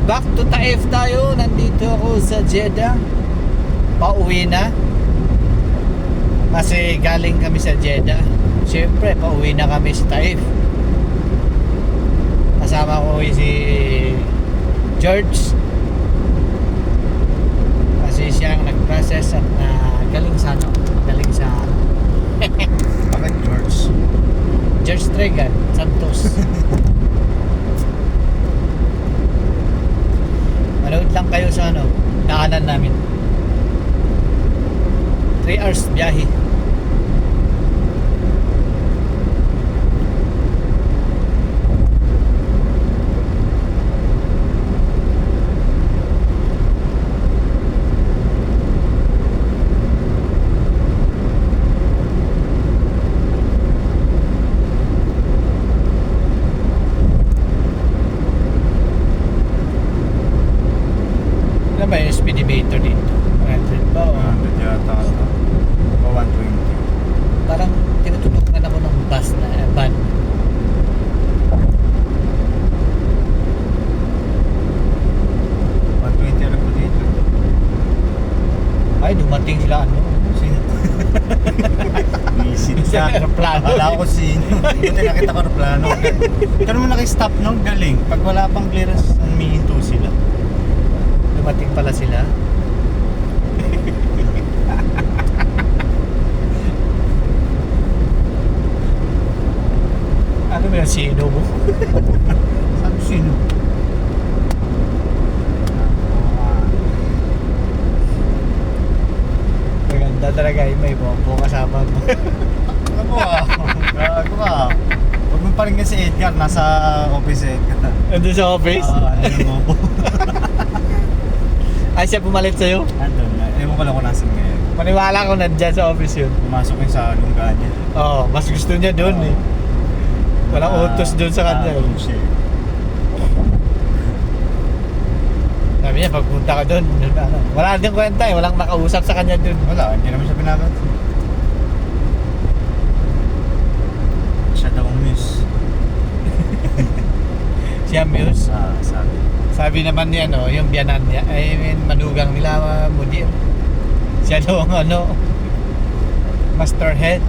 Back to Taif tayo. Nandito ako sa Jeddah. Pauwi na. Kasi galing kami sa Jeddah. Siyempre, pauwi na kami sa Taif. Kasama ko si George. Kasi siya ang nag-process at galing sa Bakit George? George Tregan Santos. Manood lang kayo sa daanan namin. 3 hours biyahe. Ano ba yung speed meter dito? 100 ba o? 100 yata ata. O 120. Parang tinututukan ako ng bus na van. Alam ko dito. Ay, dumating sila Sino? Visit Sa ka. aeroplano. Akala ko sino. Buti nakita ko aeroplano. Ito naman naki-stop nung galing. Pag wala pang clearance, humihinto sila. Dumating pala sila. Ano ba yung sino mo? Sabi sino? Maganda talaga yung may bombo kasama mo. Ano mo ah? Gago ka. Huwag mo pa rin si Edgar. Nasa office eh. Andun sa office? Ano mo? Ay, siya pumalit sa'yo? Andun. Ewan ko lang kung nasan ngayon. Maniwala ko nandyan sa office yun. Pumasok yun sa lungga niya. Oo, mas gusto niya doon eh. Walang utos doon sa kanya. Siya. Sabi niya, pagpunta ka doon, wala din kwenta eh. Walang nakausap sa kanya doon. Wala, hindi naman siya pinapansin. Siya daw miss. Siya Muse. Sabi. Sabi naman niya, yung biyanan niya, I mean, manugang nila, Mudir. Siya daw ang master head.